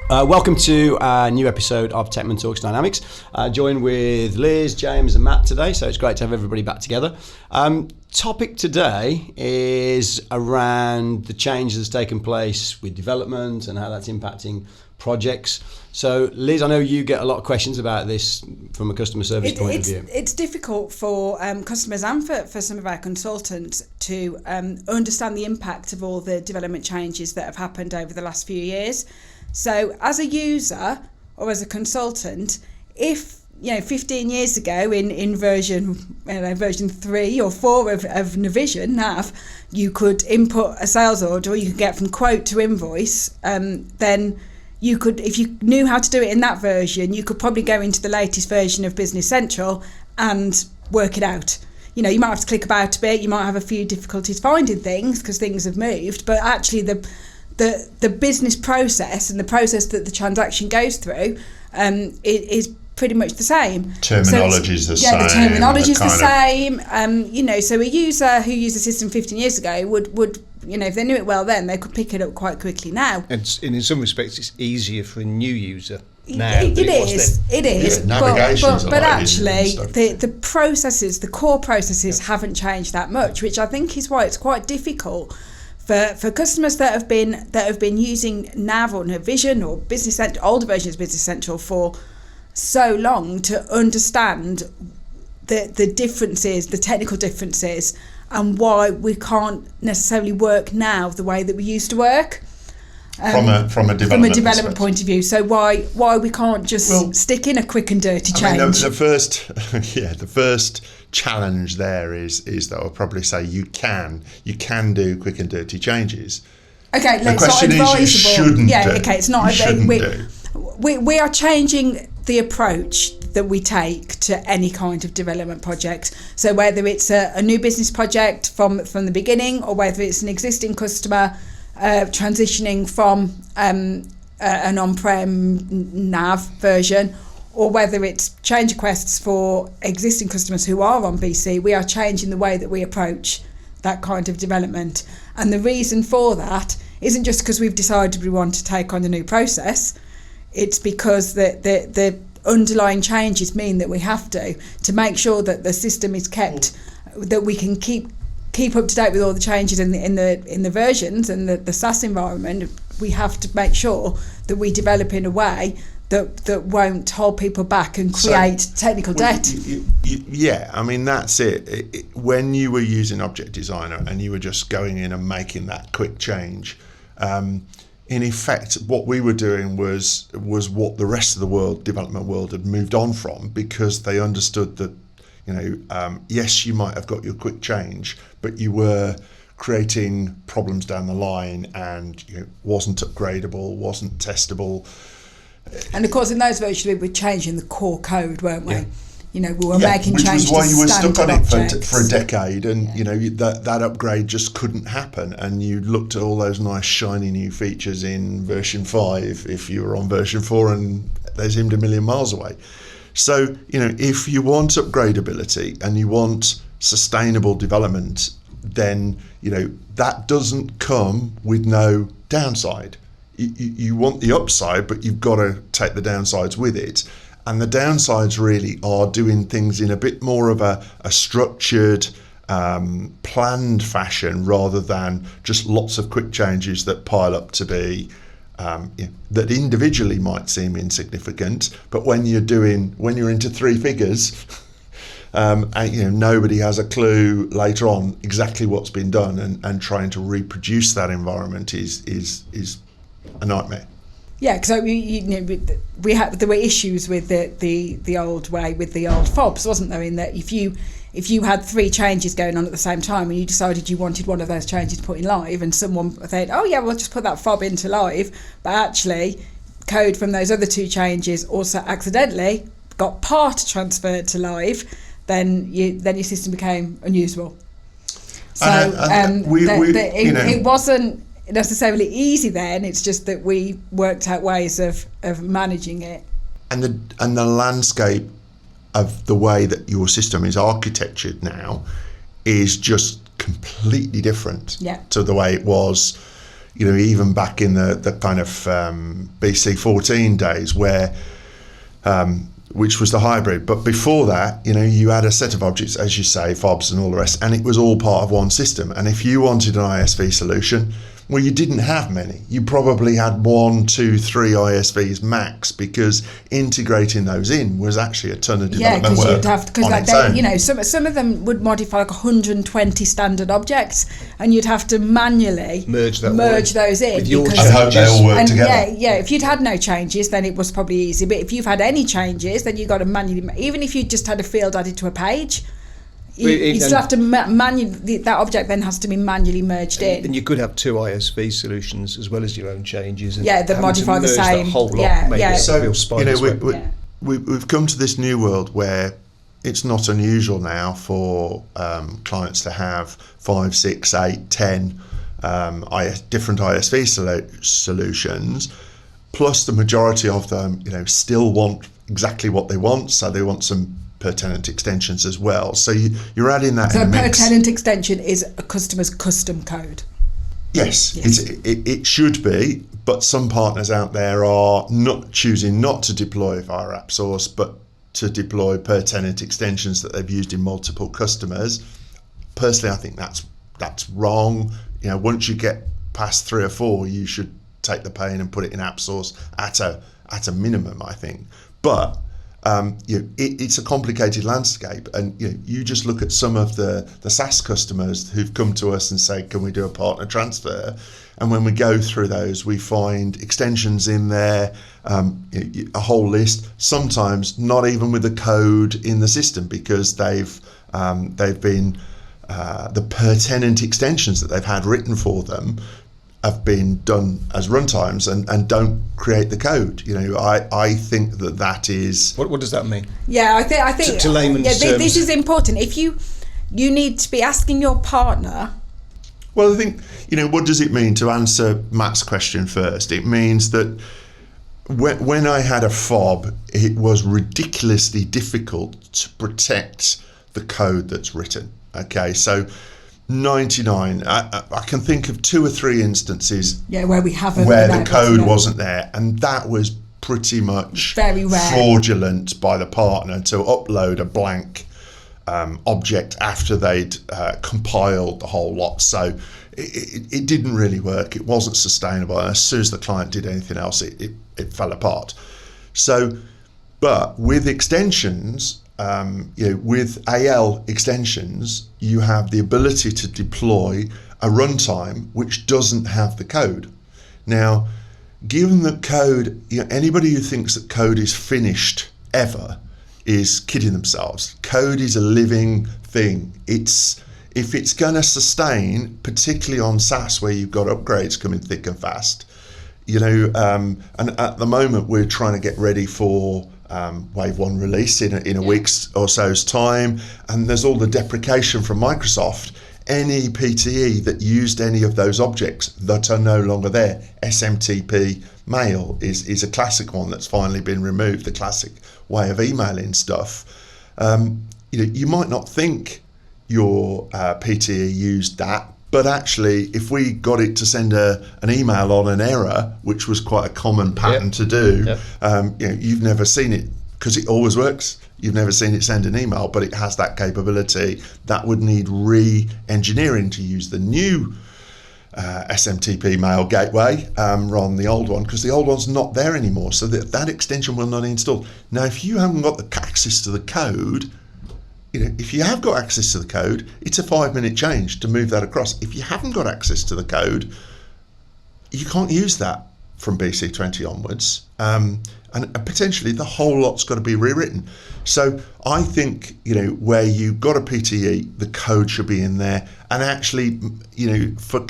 Welcome to a new episode of Tecman Talks Dynamics. Joined with Liz, James and Matt today, so it's great to have everybody back together. Topic today is around the change that's taken place with development and how that's impacting projects. So Liz, I know you get a lot of questions about this from a customer service point of view. It's difficult for customers and for some of our consultants to understand the impact of all the development changes that have happened over the last few years. So as a user or as a consultant, if 15 years ago in version 3 or 4 of Navision Nav, you could input a sales order, or you could get from quote to invoice, then you could, if you knew how to do it in that version, you could probably go into the latest version of Business Central and work it out. You might have to click about a bit, you might have a few difficulties finding things because things have moved, but actually the business process and the process that the transaction goes through is pretty much the same. Terminology is the same. Yeah, the terminology is the same. So a user who used the system 15 years ago would if they knew it well then, they could pick it up quite quickly now. And in some respects, it's easier for a new user now. It is. Yeah, navigation's but actually, the processes, the core processes, haven't changed that much, which I think is why it's quite difficult for customers that have been using Nav or Navision or Business Central, older versions of Business Central for so long, to understand the differences, the technical differences, and why we can't necessarily work now the way that we used to work. From a development point of view, so why we can't just stick in a quick and dirty change? The first challenge there is that I'll probably say you can do quick and dirty changes. Okay, the question is you shouldn't. Yeah, okay, it's not. We are changing the approach that we take to any kind of development project. So whether it's a new business project from the beginning, or whether it's an existing customer transitioning from an on-prem Nav version, or whether it's change requests for existing customers who are on BC, we are changing the way that we approach that kind of development. And the reason for that isn't just because we've decided we want to take on a new process. It's because the underlying changes mean that we have to make sure that the system is kept, that we can keep up to date with all the changes in the versions and the SaaS environment. We have to make sure that we develop in a way that won't hold people back and create technical debt. That's it. When you were using Object Designer and you were just going in and making that quick change, in effect, what we were doing was what the rest of the development world had moved on from, because they understood that, yes, you might have got your quick change, but you were creating problems down the line, and wasn't upgradable, wasn't testable. And of course, in those versions, we were changing the core code, weren't we? Yeah. We were making changes. Which was why you were stuck on it for a decade, and that upgrade just couldn't happen. And you looked at all those nice shiny new features in version 5 if you were on version 4, and they seemed a million miles away. So if you want upgradability and you want sustainable development, then that doesn't come with no downside. You want the upside, but you've got to take the downsides with it. And the downsides really are doing things in a bit more of a structured, planned fashion, rather than just lots of quick changes that pile up to be that individually might seem insignificant, but when you're into 3 figures, and nobody has a clue later on exactly what's been done, and trying to reproduce that environment is a nightmare. Yeah, because there were issues with the old way, with the old fobs, wasn't there? In that if you had 3 changes going on at the same time, and you decided you wanted one of those changes put in live, and someone said, "Oh yeah, we'll just put that fob into live," but actually code from those other 2 changes also accidentally got part transferred to live, then your system became unusable. So it wasn't necessarily easy then. It's just that we worked out ways of managing it. And the landscape of the way that your system is architectured now is just completely different to the way it was even back in the kind of BC 14 days where which was the hybrid. But before that, you had a set of objects, as you say, fobs and all the rest, and it was all part of one system. And if you wanted an ISV solution, well, you didn't have many. You probably had 1, 2, 3 ISVs max, because integrating those in was actually a ton of development work. Some of them would modify like 120 standard objects, and you'd have to manually merge those in. I hope they all work together. Yeah. If you'd had no changes, then it was probably easy. But if you've had any changes, then you got to manually. Even if you just had a field added to a page, you still have to manually. That object then has to be manually merged in. And you could have 2 ISV solutions as well as your own changes. And that modify the same. That whole lot. So we've come to this new world where it's not unusual now for clients to have 5, 6, 8, 10 different ISV solutions. Plus, the majority of them, still want exactly what they want. So they want some per tenant extensions as well. So you're adding that in the mix. So per tenant extension is a customer's custom code. Yes. It should be, but some partners out there are choosing not to deploy via Appsource, but to deploy per tenant extensions that they've used in multiple customers. Personally, I think that's wrong. Once you get past 3 or 4, you should take the pain and put it in Appsource at a minimum, I think. But it's a complicated landscape, and you just look at some of the SaaS customers who've come to us and say, can we do a partner transfer? And when we go through those, we find extensions in there, a whole list, sometimes not even with the code in the system, because they've been the per tenant extensions that they've had written for them have been done as runtimes and don't create the code. I think that is... What does that mean? Yeah, I think to layman's terms. This is important. If you need to be asking your partner... Well, I think, what does it mean, to answer Matt's question first? It means that when I had a fob, it was ridiculously difficult to protect the code that's written. Okay, so 99, I can think of 2 or 3 instances where we haven't, where the code wasn't there, and that was pretty much very rare, fraudulent by the partner to upload a blank object after they'd compiled the whole lot. So it didn't really work. It wasn't sustainable, and as soon as the client did anything else, it fell apart. So, but with extensions, with AL extensions, you have the ability to deploy a runtime which doesn't have the code. Now, given that code, anybody who thinks that code is finished ever is kidding themselves. Code is a living thing. If it's going to sustain, particularly on SaaS where you've got upgrades coming thick and fast, and at the moment we're trying to get ready for Wave 1 release in a week's or so's time, and there's all the deprecation from Microsoft. Any PTE that used any of those objects that are no longer there, SMTP mail is a classic one that's finally been removed, the classic way of emailing stuff. You might not think your PTE used that, but actually if we got it to send an email on an error, which was quite a common pattern to do, you've never seen it, because it always works. You've never seen it send an email, but it has that capability. That would need re-engineering to use the new SMTP mail gateway rather than the old one, because the old one's not there anymore, so that extension will not install. Now, if you haven't got the access to the code, if you have got access to the code, it's a 5-minute change to move that across. If you haven't got access to the code, you can't use that from BC20 onwards. And potentially the whole lot's got to be rewritten. So I think, where you've got a PTE, the code should be in there. And actually, for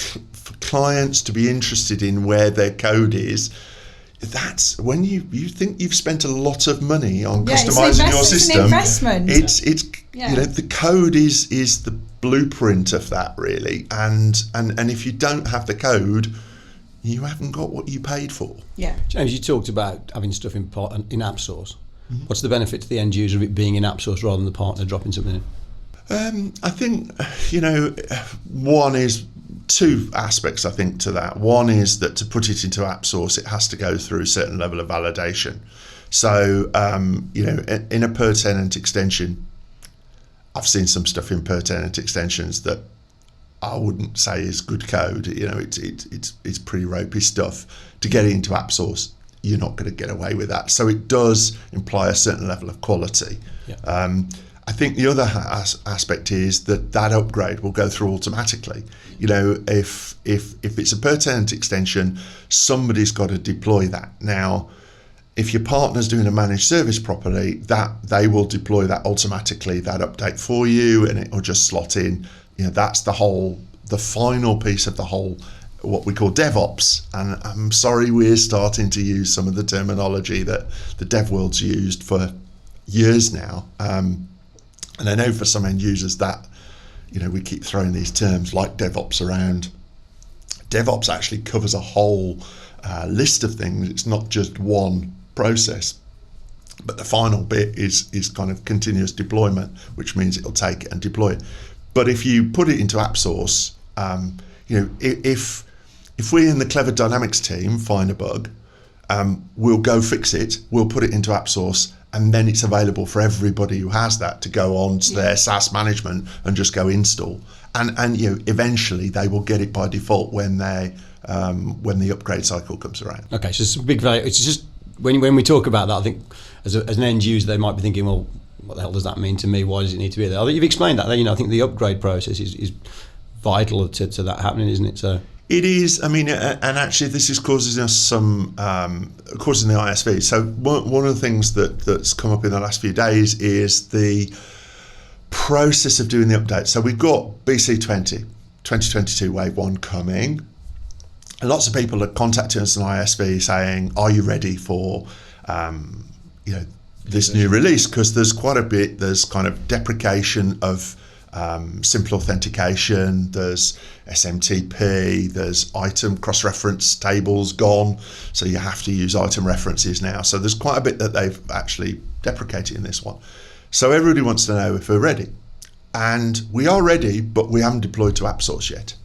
clients to be interested in where their code is, that's when you think you've spent a lot lot of money on customizing your system. It's an investment. It's the code is the blueprint of that, really. And if you don't have the code, you haven't got what you paid for. Yeah. James, you talked about having stuff in Appsource. Mm-hmm. What's the benefit to the end user of it being in Appsource rather than the partner dropping something in? I think, one is two aspects, I think, to that. One is that to put it into Appsource, it has to go through a certain level of validation. So, in a per tenant extension, I've seen some stuff in per tenant extensions that I wouldn't say is good code. It's pretty ropey stuff. To get it into Appsource, you're not going to get away with that. So it does imply a certain level of quality. Yeah. I think the other aspect is that upgrade will go through automatically. If it's a per tenant extension, somebody's got to deploy that. Now, if your partner's doing a managed service properly, that they will deploy that automatically, that update for you, and it will just slot in. That's the final piece of the whole, what we call DevOps. And I'm sorry, we're starting to use some of the terminology that the dev world's used for years now. And I know for some end users that, we keep throwing these terms like DevOps around. DevOps actually covers a whole list of things. It's not just one process. But the final bit is kind of continuous deployment, which means it'll take it and deploy it. But if you put it into Appsource, if we in the Clever Dynamics team find a bug, we'll go fix it, we'll put it into Appsource, and then it's available for everybody who has that to go on to their SaaS management and just go install. And eventually they will get it by default when the upgrade cycle comes around. Okay, so it's a big value. It's just when we talk about that, I think as an end user, they might be thinking, well, what the hell does that mean to me? Why does it need to be there? I think you've explained that. I think the upgrade process is vital to that happening, isn't it? So it is. I mean, and actually, this is causing us some, causing the ISV. So one of the things that's come up in the last few days is the process of doing the update. So we've got BC20, 2022 Wave 1 coming. And lots of people are contacting us in ISV saying, "Are you ready for, this new release?" Because there's quite a bit. There's kind of deprecation of simple authentication, there's SMTP, there's item cross-reference tables gone, so you have to use item references now. So there's quite a bit that they've actually deprecated in this one. So everybody wants to know if we're ready. And we are ready, but we haven't deployed to Appsource yet.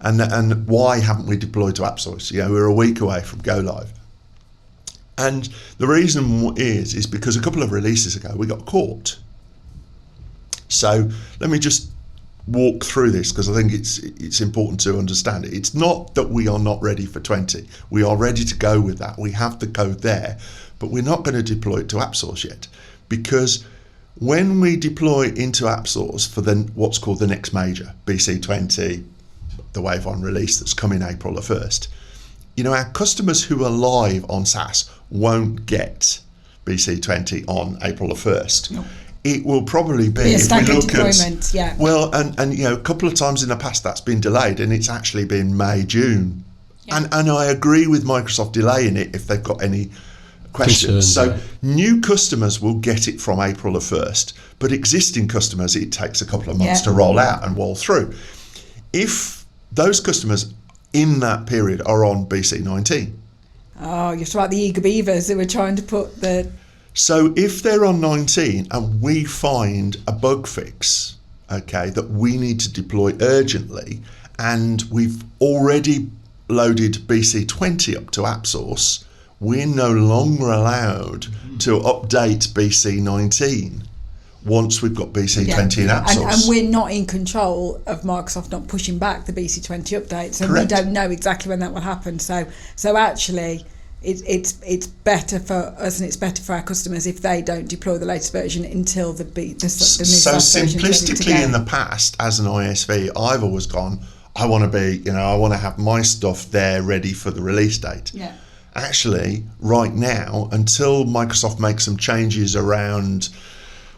And why haven't we deployed to Appsource? We're a week away from go live. And the reason is because a couple of releases ago we got caught. So let me just walk through this because I think it's important to understand it. It's not that we are not ready for 20. We are ready to go with that. We have the code there, but we're not going to deploy it to Appsource yet, because when we deploy into Appsource for what's called the next major, BC20, the Wave 1 release that's coming April the 1st, our customers who are live on SaaS won't get BC20 on April the 1st. No. It will probably be a staggered deployment, yeah. Well, and a couple of times in the past that's been delayed, and it's actually been May, June. Yeah. And I agree with Microsoft delaying it if they've got any questions. So new customers will get it from April the 1st, but existing customers, it takes a couple of months to roll out and roll through. If those customers in that period are on BC19. Oh, you're talking about the eager beavers who were trying to put the... So if they're on 19 and we find a bug fix, that we need to deploy urgently, and we've already loaded BC20 up to Appsource, we're no longer allowed to update BC19 once we've got BC20 in Appsource. And we're not in control of Microsoft not pushing back the BC20 update, so Correct. We don't know exactly when that will happen. So actually... It's better for us and it's better for our customers if they don't deploy the latest version until the new SaaS version. So simplistically, in the past, as an ISV, I've always gone, I want to have my stuff there ready for the release date. Yeah. Actually, right now, until Microsoft makes some changes around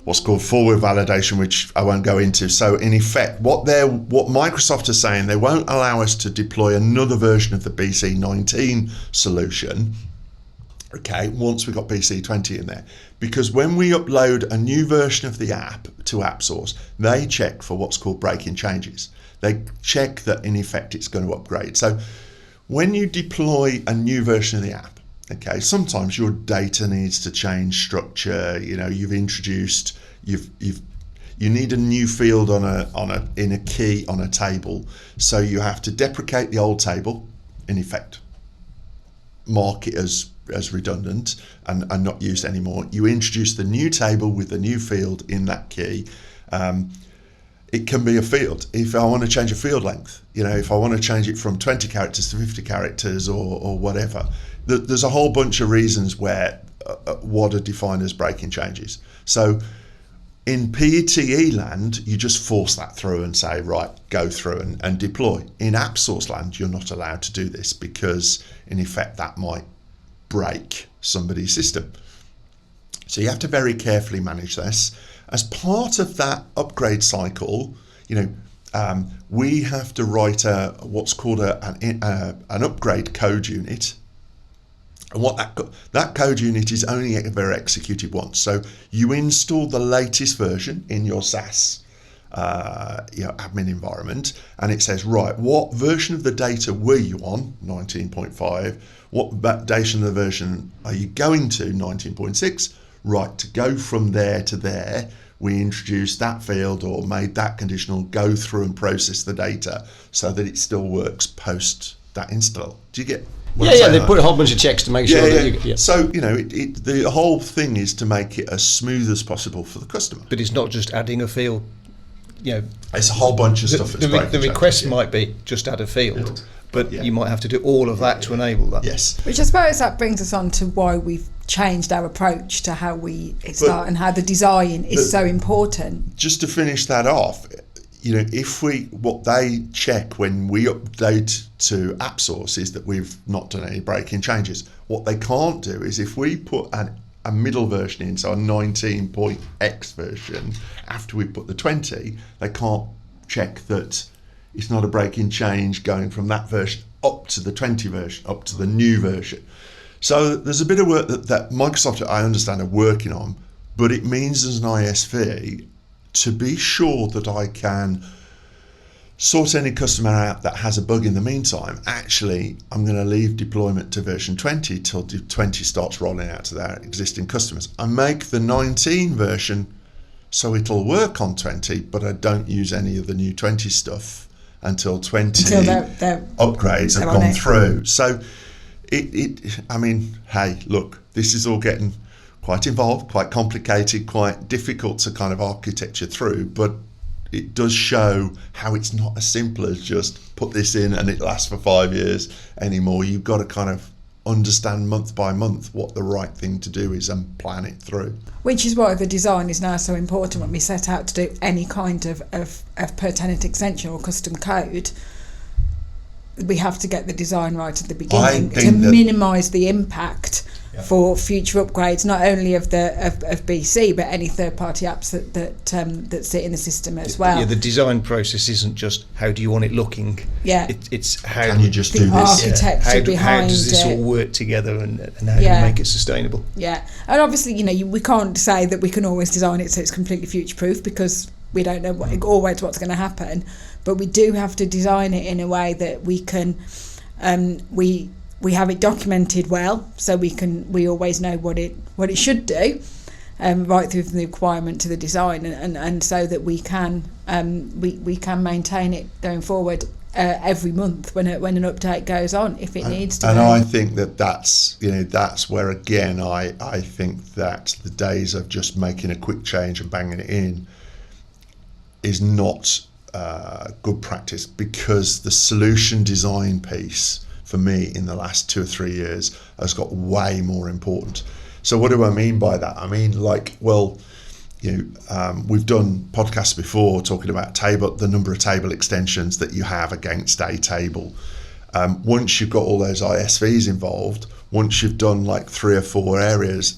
what's called forward validation, which I won't go into. So in effect, what Microsoft is saying, they won't allow us to deploy another version of the BC19 solution, once we've got BC20 in there. Because when we upload a new version of the app to Appsource, they check for what's called breaking changes. They check that in effect it's going to upgrade. So when you deploy a new version of the app, sometimes your data needs to change structure. You've you need a new field in a key on a table. So you have to deprecate the old table, in effect, mark it as redundant and not used anymore. You introduce the new table with the new field in that key. It can be a field. If I want to change a field length, if I want to change it from 20 characters to 50 characters or whatever, there's a whole bunch of reasons where what are defined as breaking changes. So in PTE land, you just force that through and say, right, go through and deploy. In Appsource land, you're not allowed to do this because, in effect, that might break somebody's system. So you have to very carefully manage this. As part of that upgrade cycle, we have to write what's called an upgrade code unit. And what that code unit is only ever executed once. So you install the latest version in your SaaS admin environment, and it says, right, what version of the data were you on? 19.5. What version of the version are you going to? 19.6. Right, to go from there to there, we introduced that field or made that conditional, go through and process the data so that it still works post that install. Do you get? They put a whole bunch of checks to make sure that you... So, the whole thing is to make it as smooth as possible for the customer. But it's not just adding a field. It's a whole bunch of stuff. The request might be just add a field, but you might have to do all of that to enable that. Yes. Which I suppose that brings us on to why we've changed our approach to how we start and how the design is so important. Just to finish that off, what they check when we update to Appsource is that we've not done any breaking changes. What they can't do is if we put a middle version in, so a 19.x version, after we put the 20, they can't check that it's not a breaking change going from that version up to the 20 version, up to the new version. So there's a bit of work that Microsoft, I understand, are working on, but it means as an ISV, to be sure that I can sort any customer out that has a bug in the meantime, actually, I'm going to leave deployment to version 20 till 20 starts rolling out to their existing customers. I make the 19 version so it'll work on 20, but I don't use any of the new 20 stuff until 20 upgrades have gone through. So hey, look, this is all getting quite involved, quite complicated, quite difficult to kind of architecture through, but it does show how it's not as simple as just put this in and it lasts for 5 years anymore. You've got to kind of understand month by month what the right thing to do is and plan it through. Which is why the design is now so important when we set out to do any kind of per tenant extension or custom code. We have to get the design right at the beginning to minimise the impact for future upgrades, not only of BC, but any third-party apps that sit in the system as well. Yeah, the design process isn't just how do you want it looking. Yeah, it's how can you just do this? Architecture behind how does this all work together, and how do you make it sustainable? Yeah, and obviously, we can't say that we can always design it so it's completely future-proof because we don't know always what's going to happen. But we do have to design it in a way that we can, we have it documented well, so we always know what it should do, right through from the requirement to the design, and so that we can maintain it going forward every month when an update goes on if it needs to. And I think that's where again I think that the days of just making a quick change and banging it in is not good practice, because the solution design piece for me in the last 2 or 3 years has got way more important. So what do I mean by that? I mean, we've done podcasts before talking about the number of table extensions that you have against a table. Once you've got all those ISVs involved, once you've done like 3 or 4 areas,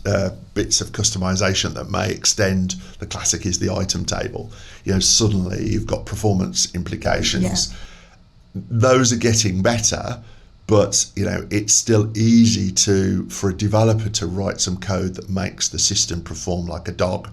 bits of customization that may extend, the classic is the item table, suddenly you've got performance implications. Yeah. Those are getting better, but it's still easy for a developer to write some code that makes the system perform like a dog,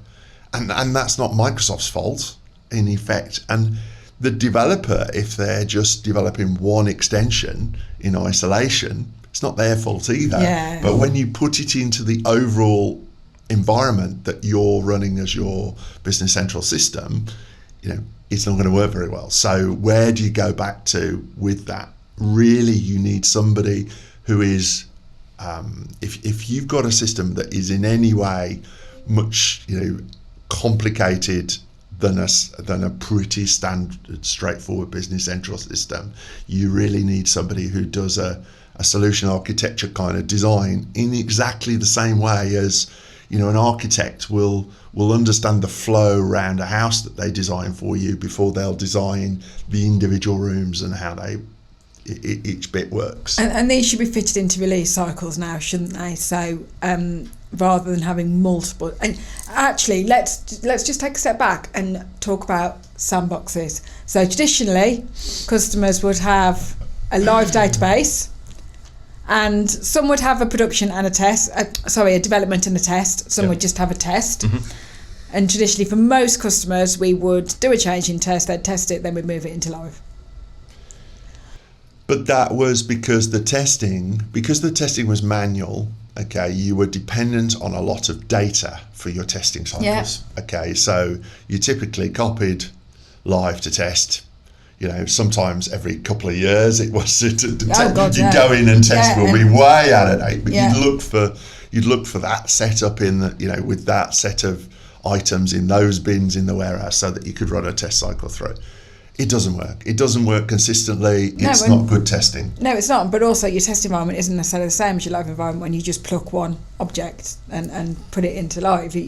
and that's not Microsoft's fault in effect. And the developer, if they're just developing one extension in isolation, it's not their fault either. Yeah. But when you put it into the overall environment that you're running as your Business Central system, it's not going to work very well. So where do you go back to with that? Really, you need somebody who is, if you've got a system that is in any way much complicated than a pretty standard, straightforward Business Central system, you really need somebody who does a solution architecture kind of design in exactly the same way as an architect will understand the flow around a house that they design for you before they'll design the individual rooms and how each bit works. And these should be fitted into release cycles now, shouldn't they? So rather than having multiple, and actually let's just take a step back and talk about sandboxes. So traditionally, customers would have a live database, and some would have a production and a development and a test. Some would just have a test. Mm-hmm. And traditionally, for most customers, we would do a change in test, they'd test it, then we'd move it into live. But that was because the testing was manual. Okay, you were dependent on a lot of data for your testing cycles. Yeah. Okay, so you typically copied live to test. Sometimes every couple of years it was you'd go in and test will be way out of date, but you'd look for that setup in the with that set of items in those bins in the warehouse so that you could run a test cycle through. It doesn't work. It doesn't work consistently. It's not good testing. No, it's not. But also your test environment isn't necessarily the same as your live environment when you just pluck one object and put it into live. So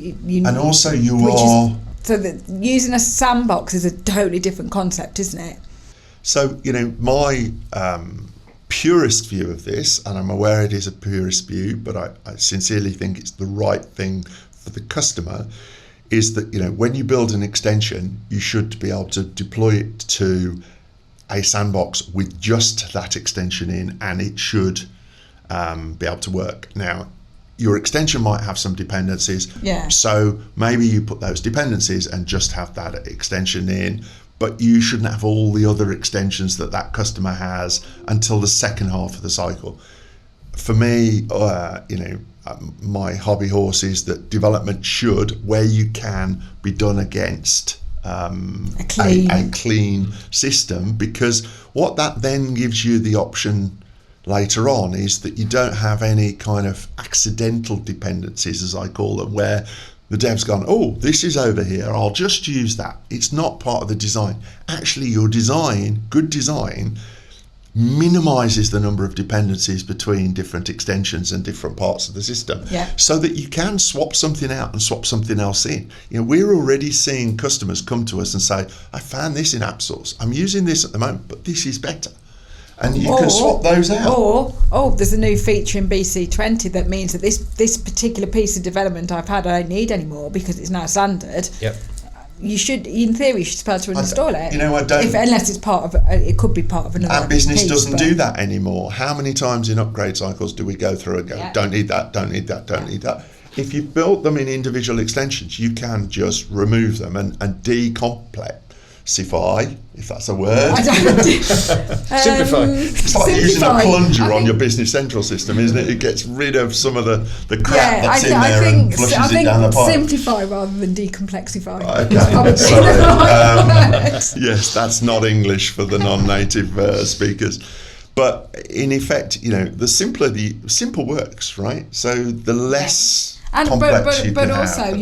that using a sandbox is a totally different concept, isn't it? So, my purest view of this, and I'm aware it is a purest view, but I sincerely think it's the right thing for the customer, is that, when you build an extension, you should be able to deploy it to a sandbox with just that extension in, and it should be able to work. Now, your extension might have some dependencies, so maybe you put those dependencies and just have that extension in, but you shouldn't have all the other extensions that customer has until the second half of the cycle. For me, my hobby horse is that development should, where you can, be done against a clean system, because what that then gives you the option later on is that you don't have any kind of accidental dependencies, as I call them, where the dev's gone, oh, this is over here, I'll just use that. It's not part of the design. Actually, your design, good design, minimises the number of dependencies between different extensions and different parts of the system, so that you can swap something out and swap something else in. We're already seeing customers come to us and say, I found this in Appsource, I'm using this at the moment, but this is better. And you can swap those out. Or there's a new feature in BC20 that means that this particular piece of development I've had, I don't need anymore because it's now standard. Yep. You should, in theory, you should be able to install it. Unless it's part of, it could be part of another. Our business doesn't do that anymore. How many times in upgrade cycles do we go through and go, don't need that, don't need that, don't need that? If you built them in individual extensions, you can just remove them and decomplexify, if that's a word. Simplify. It's like using a plunger on your Business Central system, isn't it? It gets rid of some of the crap that's in there and flushes it down the pipe. Simplify rather than decomplexify. Okay. Sorry. Yes, that's not English for the non-native speakers. But in effect, the simple works, right? So the less complex you can also have,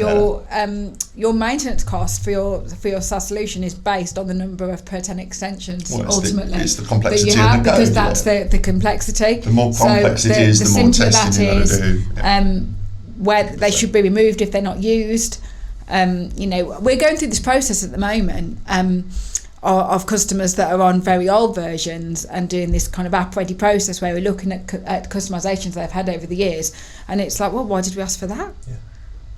your maintenance cost for your SaaS solution is based on the number of per 10 extensions. Ultimately, it's the complexity that you have, of the code, because that's the complexity. The more complex it is, the more testing you've got to do. Yeah. Where they should be removed if they're not used. We're going through this process at the moment. Of customers that are on very old versions and doing this kind of app-ready process where we're looking at customizations they've had over the years, and it's like, well, why did we ask for that? Yeah.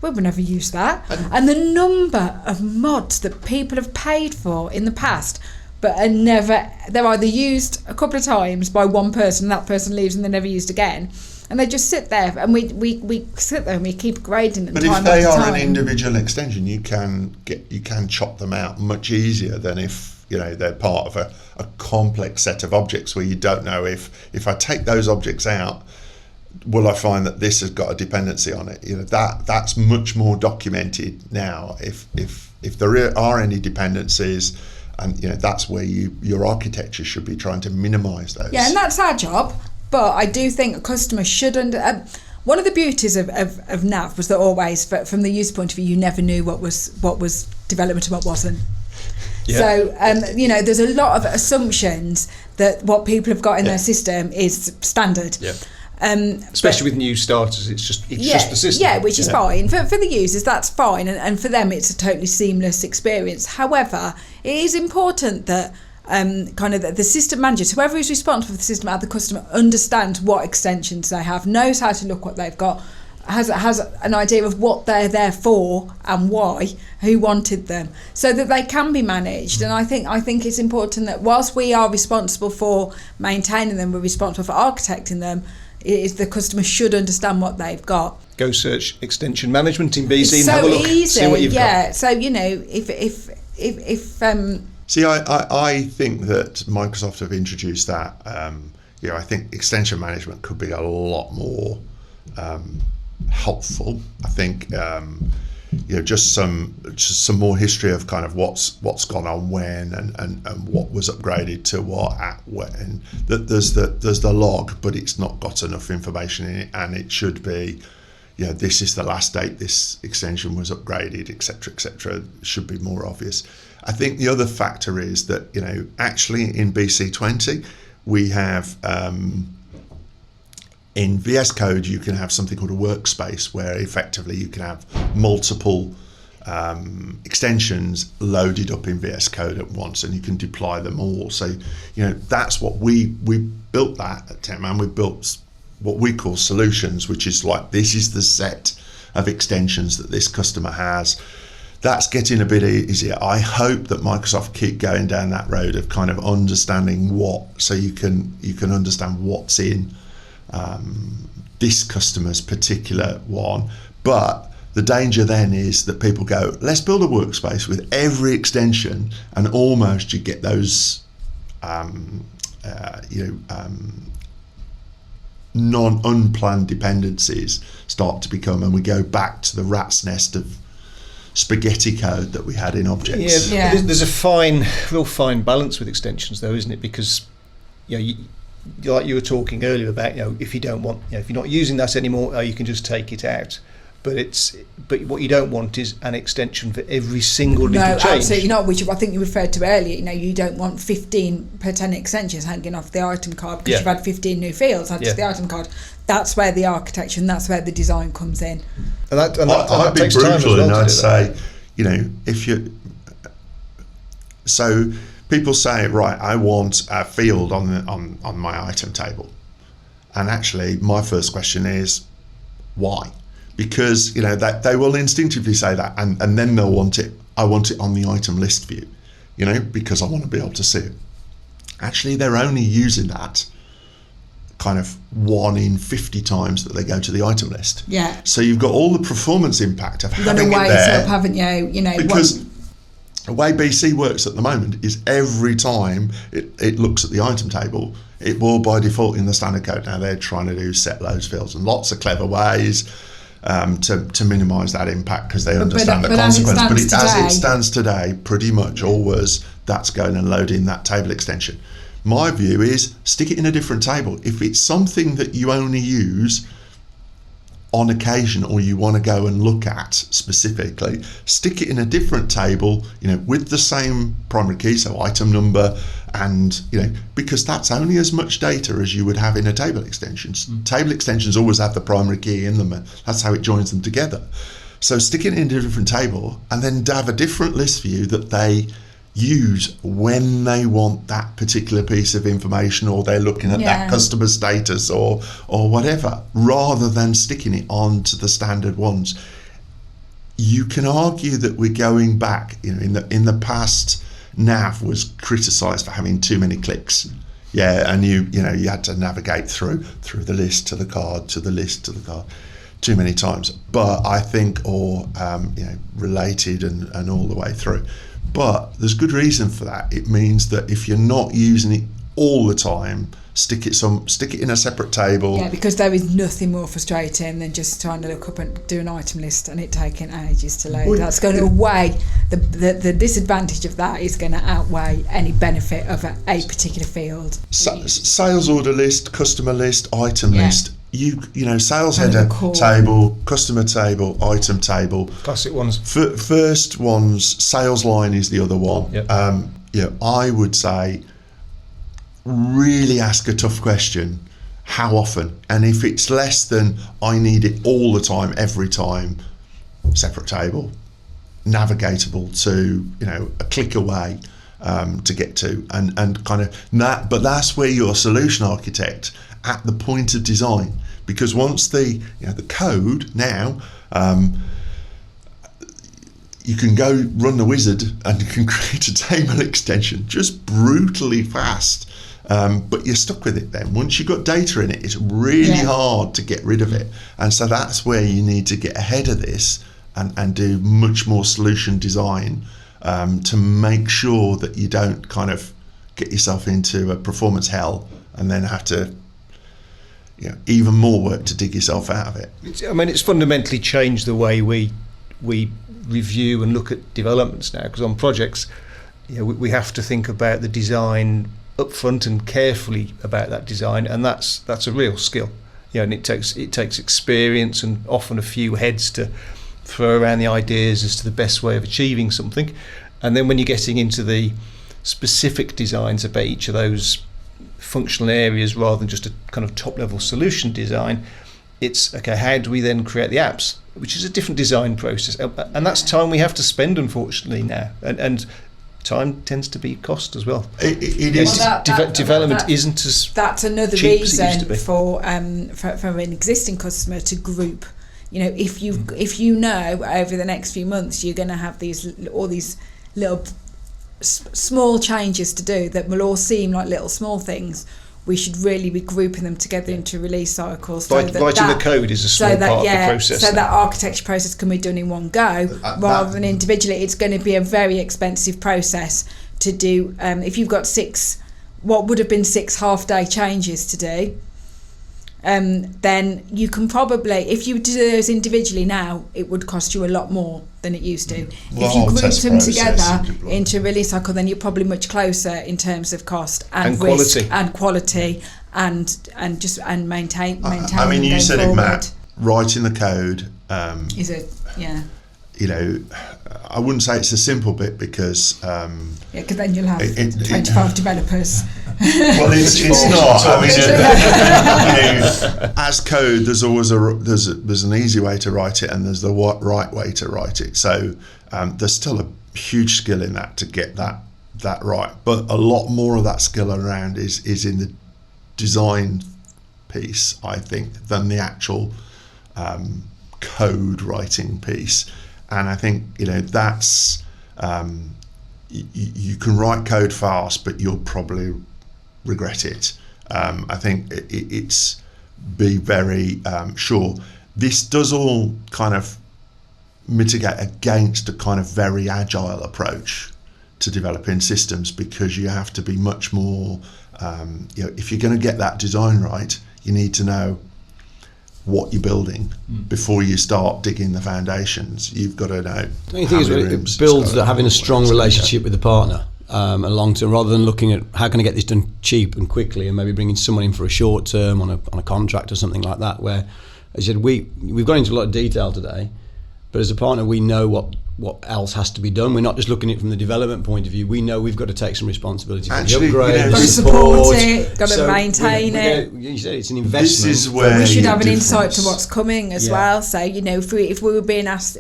Well, we never used that. And the number of mods that people have paid for in the past, but they're either used a couple of times by one person, that person leaves and they're never used again. And they just sit there, and we sit there and we keep grading them. But if they are an individual extension, you can chop them out much easier than if they're part of a complex set of objects where you don't know if I take those objects out, will I find that this has got a dependency on it? That's much more documented now. If there are any dependencies, and that's where your architecture should be trying to minimise those. Yeah, and that's our job. But I do think a customer shouldn't. One of the beauties of NAV was that always, from the user point of view, you never knew what was development and what wasn't. Yeah. So, there's a lot of assumptions that what people have got in their system is standard. Yeah. Especially with new starters, it's just the system. Yeah, which is fine. For the users, that's fine. And for them, it's a totally seamless experience. However, it is important that the system managers, whoever is responsible for the system at the customer, understands what extensions they have, knows how to look what they've got, has an idea of what they're there for and why, who wanted them, so that they can be managed. And I think it's important that whilst we are responsible for maintaining them, we're responsible for architecting them, the customer should understand what they've got. Go search extension management in BC it's and so have a look, easy. See what you've got. So if See, I think that Microsoft have introduced that. I think extension management could be a lot more helpful. I think just some more history of kind of what's gone on when and what was upgraded to what at when. That there's the log, but it's not got enough information in it, and it should be. This is the last date this extension was upgraded, etc., etc. Should be more obvious. I think the other factor is that, actually in BC20, we have, in VS Code, you can have something called a workspace where effectively you can have multiple extensions loaded up in VS Code at once, and you can deploy them all. So, that's what we built that at Tecman. We built what we call solutions, which is like, this is the set of extensions that this customer has. That's getting a bit easier. I hope that Microsoft keep going down that road of kind of understanding so you can understand what's in this customer's particular one. But the danger then is that people go, let's build a workspace with every extension, and almost you get those unplanned dependencies start to become, and we go back to the rat's nest of spaghetti code that we had in objects. Yeah. There's a real fine balance with extensions, though, isn't it? Because like you were talking earlier about, if you don't want, if you're not using that anymore, you can just take it out. But what you don't want is an extension for every single little change. No, absolutely not, which I think you referred to earlier. You don't want 15 per 10 extensions hanging off the item card because you've had 15 new fields added to the item card. That's where the architecture and that's where the design comes in. And I'd be brutal and I'd say, if you... So people say, right, I want a field on my item table. And actually, my first question is, why? Because they will instinctively say that, and then they'll want it. I want it on the item list view, because I want to be able to see it. Actually, they're only using that kind of 1 in 50 times that they go to the item list. Yeah. So you've got all the performance impact of having it there. You've got to weigh it up, haven't you? Because the way BC works at the moment is every time it looks at the item table, it will by default in the standard code. Now they're trying to do set loads fields and lots of clever ways to minimise that impact because they understand the consequence. But as it stands today, pretty much always that's going and loading that table extension. My view is stick it in a different table. If it's something that you only use on occasion or you want to go and look at specifically, stick it in a different table, with the same primary key, so item number, and because that's only as much data as you would have in a table extensions. Table extensions always have the primary key in them, and that's how it joins them together. So stick it in a different table and then have a different list view that they use when they want that particular piece of information, or they're looking at that customer status or whatever, rather than sticking it onto the standard ones. You can argue that we're going back, in the past, Nav was criticised for having too many clicks. And you had to navigate through the list to the card, to the list to the card, too many times. But I think, related and all the way through. But there's good reason for that. It means that if you're not using it all the time, stick it in a separate table. Yeah, because there is nothing more frustrating than just trying to look up and do an item list and it taking ages to load. That's going to outweigh the disadvantage of that is going to outweigh any benefit of a particular field. Sales order list, customer list, item list. You know, sales header table, customer table, item table. Classic ones. First ones, sales line is the other one. Yep. I would say really ask a tough question. How often? And if it's less than I need it all the time, every time, separate table, navigatable to, a click away to get to, and kind of that. But that's where you're a solution architect at the point of design, because once the code now, you can go run the wizard and you can create a table extension just brutally fast. But you're stuck with it then. Once you've got data in it, it's really hard to get rid of it. And so that's where you need to get ahead of this and do much more solution design to make sure that you don't kind of get yourself into a performance hell and then have to, even more work to dig yourself out of it. It's fundamentally changed the way we review and look at developments now, because on projects, we have to think about the design up front and carefully about that design, and that's a real skill. And it takes experience and often a few heads to throw around the ideas as to the best way of achieving something. And then when you're getting into the specific designs about each of those functional areas rather than just a kind of top level solution design, it's okay, how do we then create the apps, which is a different design process, and that's time we have to spend, unfortunately, now, and time tends to be cost as well. It is. Development isn't as that's another cheap as it used to reason be. for an existing customer to group. If you know over the next few months you're going to have all these little small changes to do that will all seem like little small things, we should really be grouping them together into release cycles. Writing the code is a small part of the process. So that architecture process can be done in one go rather than individually. It's going to be a very expensive process to do. If you've got what would have been 6 half-day changes to do, then you can probably, if you do those individually now, it would cost you a lot more than it used to. If you group them together into a release cycle, then you're probably much closer in terms of cost and risk and quality and maintain. I mean, you said it, Matt. Writing the code is it? Yeah. I wouldn't say it's a simple bit because because then you'll have 25 developers. Well, it's not. I mean, as code, there's always there's an easy way to write it and there's the right way to write it. So there's still a huge skill in that to get that right. But a lot more of that skill around is in the design piece, I think, than the actual code writing piece. And I think that's you can write code fast, but you'll probably regret it. I think it's be very sure. This does all kind of mitigate against a kind of very agile approach to developing systems, because you have to be much more. If you're going to get that design right, you need to know what you're building before you start digging the foundations. You've got to know. Don't you think it builds that having a strong relationship with the partner long term, rather than looking at how can I get this done cheap and quickly, and maybe bringing someone in for a short term on a contract or something like that, where, as I said, we've gone into a lot of detail today, but as a partner we know what else has to be done. We're not just looking at it from the development point of view. We know we've got to take some responsibility for the upgrade, got to support it, got to maintain it. You said it's an investment. This is where we should have an insight to what's coming as well. So if we were being asked,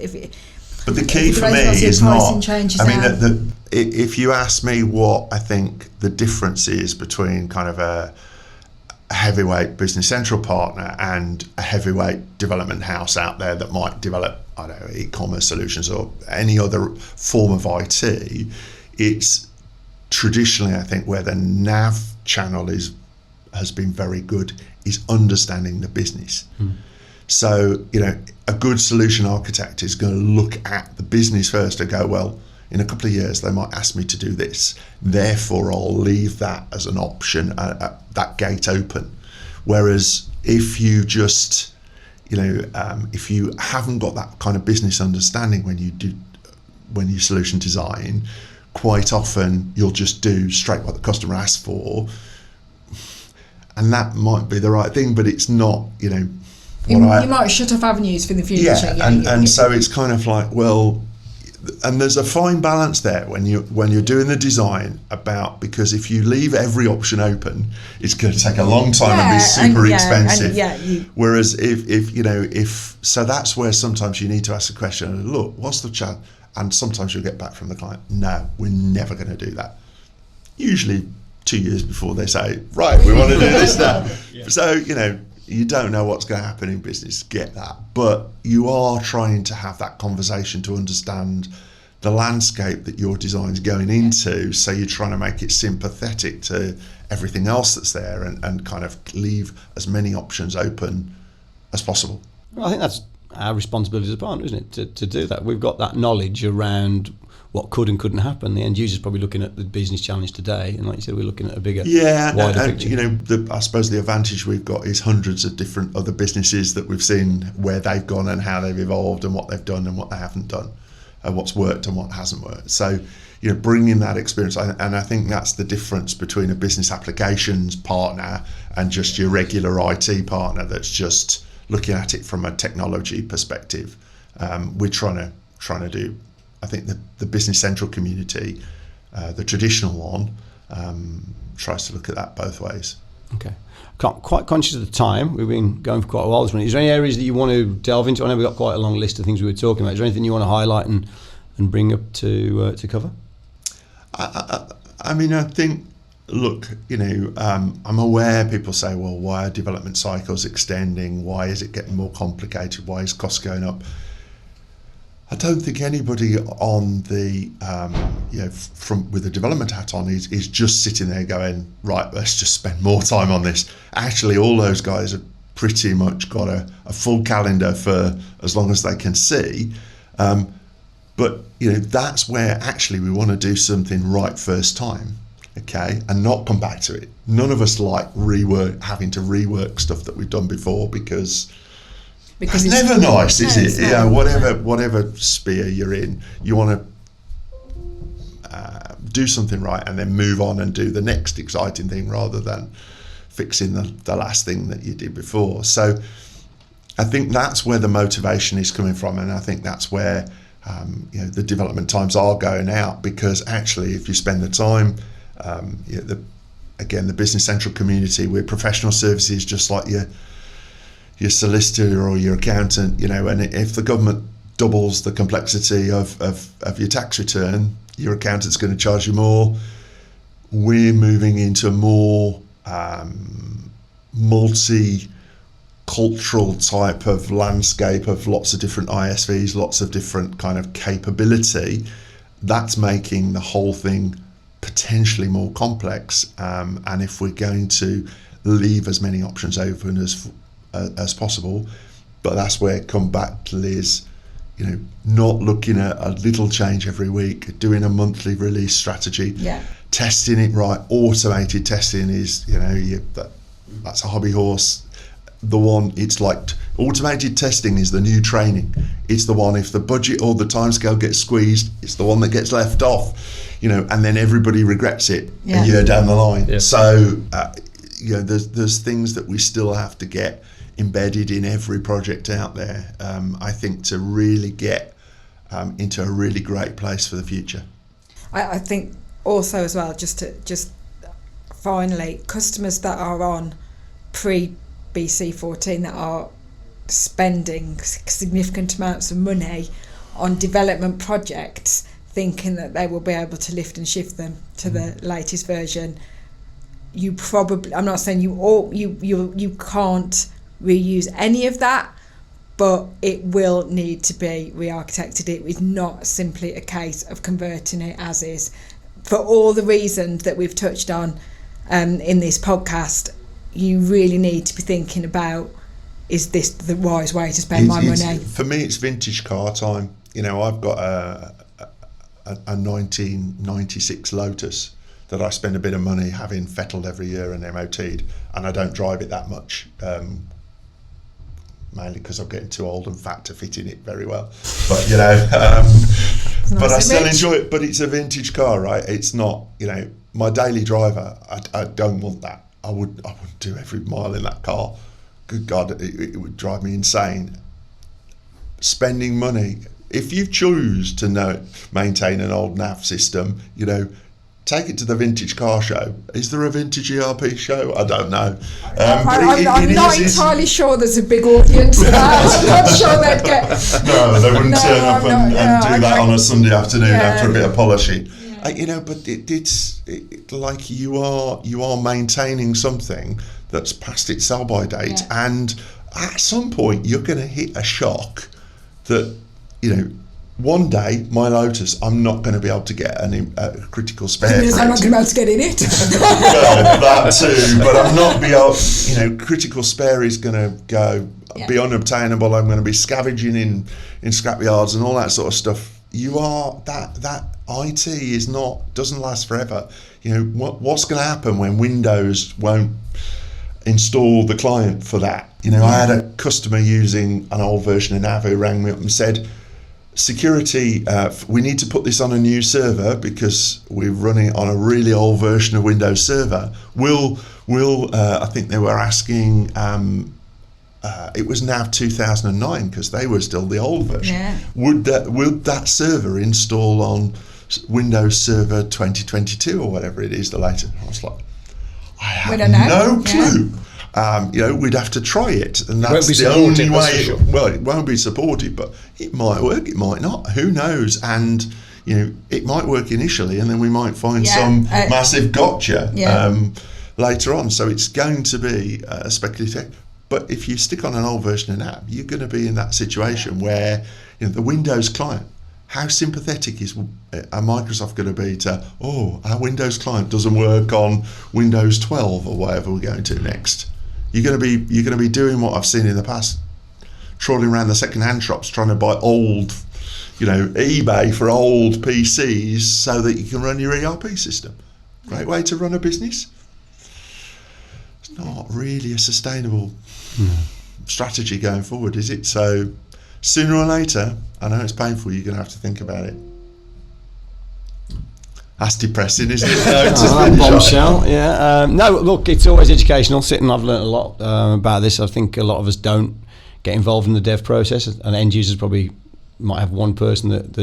but the key for me is not. I mean, if you ask me what I think the difference is between kind of a heavyweight Business Central partner and a heavyweight development house out there that might develop, I don't know, e-commerce solutions or any other form of IT, it's traditionally, I think, where the nav channel has been very good is understanding the business. So, a good solution architect is going to look at the business first and go, well, in a couple of years they might ask me to do this, therefore I'll leave that as an option, that gate open. Whereas if you just, if you haven't got that kind of business understanding when you solution design, quite often you'll just do straight what the customer asks for, and that might be the right thing, but it's not, you might shut off avenues for the future. So it's kind of like, well, and there's a fine balance there when you're doing the design because if you leave every option open, it's going to take a long time and be super expensive. Whereas if so, that's where sometimes you need to ask the question, look, what's the chance? And sometimes you'll get back from the client, no, we're never going to do that. Usually 2 years before they say, right, we want to do this now. So, you don't know what's going to happen in business, get that. But you are trying to have that conversation to understand the landscape that your design's going into. So you're trying to make it sympathetic to everything else that's there and kind of leave as many options open as possible. Well, I think that's our responsibility as a partner, isn't it, to do that? We've got that knowledge around what could and couldn't happen. The end user's probably looking at the business challenge today, and like you said, we're looking at a bigger, wider picture. I suppose the advantage we've got is hundreds of different other businesses that we've seen where they've gone and how they've evolved and what they've done and what they haven't done, and what's worked and what hasn't worked. So, bringing that experience, and I think that's the difference between a business applications partner and just your regular IT partner that's just looking at it from a technology perspective. We're trying to do, I think the Business Central community, the traditional one, tries to look at that both ways. Okay. Quite conscious of the time. We've been going for quite a while this morning. Is there any areas that you want to delve into? I know we've got quite a long list of things we were talking about. Is there anything you want to highlight and bring up to cover? I think, look, I'm aware people say, well, why are development cycles extending? Why is it getting more complicated? Why is costs going up? I don't think anybody on the, with the development hat on is just sitting there going, right, let's just spend more time on this. Actually, all those guys have pretty much got a full calendar for as long as they can see. But, that's where actually we want to do something right first time, okay, and not come back to it. None of us like having to rework stuff that we've done before because it's never nice, is it? Whatever sphere you're in, you want to do something right and then move on and do the next exciting thing rather than fixing the last thing that you did before. So I think that's where the motivation is coming from, and I think that's where the development times are going out, because actually if you spend the time, the Business Central community, we're professional services just like your solicitor or your accountant, and if the government doubles the complexity of your tax return, your accountant's going to charge you more. We're moving into a more multi-cultural type of landscape of lots of different ISVs, lots of different kind of capability. That's making the whole thing potentially more complex. And if we're going to leave as many options open as possible, but that's where come back to Liz, not looking at a little change every week, doing a monthly release strategy, testing it right. Automated testing is, that's a hobby horse. The one, it's like automated testing is the new training. It's the one, if the budget or the timescale gets squeezed, it's the one that gets left off, and then everybody regrets it a year down the line. Yeah. So, there's things that we still have to get embedded in every project out there, I think, to really get into a really great place for the future. I think also as well, just finally, customers that are on pre-BC14 that are spending significant amounts of money on development projects, thinking that they will be able to lift and shift them to the latest version. You probably, I'm not saying you can't reuse any of that, but it will need to be re-architected. It is not simply a case of converting it as is. For all the reasons that we've touched on in this podcast, you really need to be thinking about, is this the wise way to spend my money? For me, it's vintage car time. I've got a a 1996 Lotus that I spend a bit of money having fettled every year and MOT'd, and I don't drive it that much, mainly because I'm getting too old and fat to fit in it very well. But but I still enjoy it. But it's a vintage car, right? It's not, my daily driver. I don't want that. I wouldn't do every mile in that car. Good God, it would drive me insane. Spending money. If you choose to maintain an old nav system, take it to the vintage car show. Is there a vintage ERP show? I don't know. I'm not entirely sure there's a big audience for that. I'm not sure they'd get... No, they wouldn't turn up and do that on a Sunday afternoon after a bit of polishing. But it's like you are maintaining something that's past its sell-by date, and at some point you're going to hit a shock that, one day, my Lotus, I'm not going to be able to get a critical spare. Yes, I'm not going to be able to get in it. Well, that too, but I'm not be able. Critical spare is going to be unobtainable. I'm going to be scavenging in scrapyards and all that sort of stuff. That IT doesn't last forever. What's going to happen when Windows won't install the client for that? I had a customer using an old version of Nav who rang me up and said, security, we need to put this on a new server because we're running on a really old version of Windows Server. Will I think they were asking, it was Nav 2009 because they were still the old version. Yeah. Would that server install on Windows Server 2022 or whatever it is, the latest? I was like, I have no clue. We'd have to try it, and that's the only way. Well, it won't be supported, but it might work, it might not. Who knows? And it might work initially, and then we might find some massive gotcha later on. So it's going to be speculative. But if you stick on an old version of an app, you're going to be in that situation where the Windows client. How sympathetic is a Microsoft going to be to, our Windows client doesn't work on Windows 12 or whatever we're going to next? You're going to be doing what I've seen in the past, trawling around the second-hand shops trying to buy old, eBay for old PCs so that you can run your ERP system. Great way to run a business. It's not really a sustainable strategy going forward, is it? So sooner or later, I know it's painful, you're going to have to think about it. That's depressing, isn't it? Bombshell, yeah. No, look, it's always educational. I've learned a lot about this. I think a lot of us don't get involved in the dev process, and end users probably might have one person that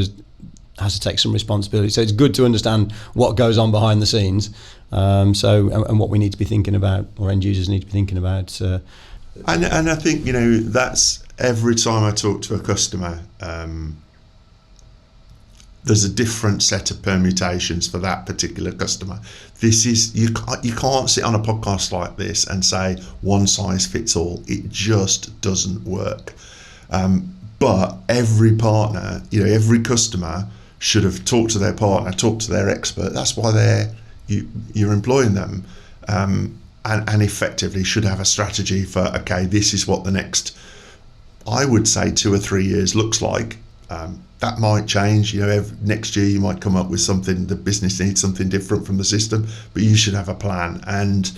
has to take some responsibility. So it's good to understand what goes on behind the scenes, and what we need to be thinking about, or end users need to be thinking about. And I think that's every time I talk to a customer. There's a different set of permutations for that particular customer. This is you can't sit on a podcast like this and say one size fits all. It just doesn't work. But every partner, every customer should have talked to their partner, talked to their expert. That's why you're employing them, and effectively should have a strategy for, okay, this is what the next, I would say, 2 or 3 years looks like. That might change. Next year you might come up with something. The business needs something different from the system, but you should have a plan. And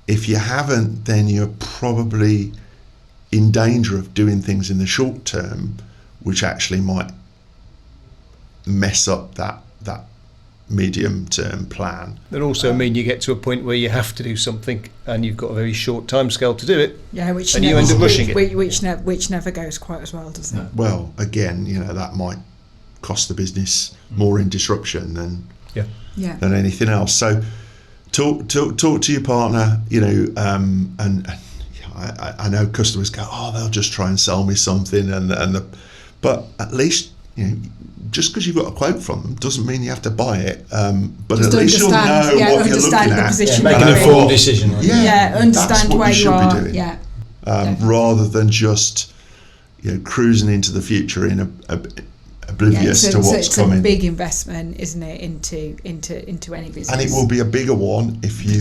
if you haven't, then you're probably in danger of doing things in the short term, which actually might mess up that medium-term plan. That also mean you get to a point where you have to do something, and you've got a very short time scale to do it. Yeah, you end up rushing it. Which never goes quite as well, does it? Well, again, that might cost the business more in disruption than anything else. So, talk to your partner. And I know customers go, they'll just try and sell me something, but at least just because you've got a quote from them doesn't mean you have to buy it. But just at least you'll know what you're looking at. Make an informed decision. Right? Understand where you are. Be doing. Rather than just cruising into the future in oblivious to what's coming. It's a big investment, isn't it, into any business? And it will be a bigger one if you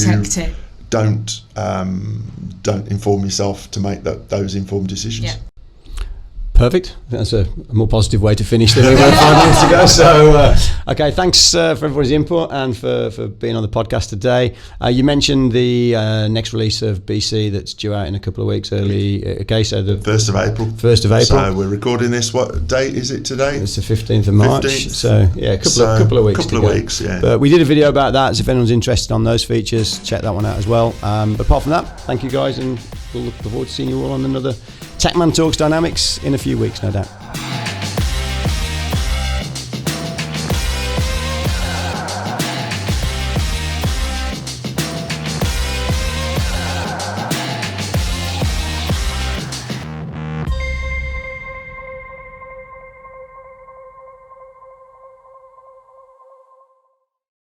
don't inform yourself to make those informed decisions. Yeah. Perfect. That's a more positive way to finish than we were 5 minutes ago. So, okay, thanks for everybody's input and for being on the podcast today. You mentioned the next release of BC that's due out in a couple of weeks early. Okay, so the 1st of April. 1st of April. So we're recording this. What date is it today? It's the 15th of March. 15th. So, yeah, a couple of weeks. Couple of weeks, yeah. But we did a video about that. So if anyone's interested on those features, check that one out as well. But apart from that, thank you guys, and we'll look forward to seeing you all on another Tecman Talks Dynamics in a few weeks, no doubt.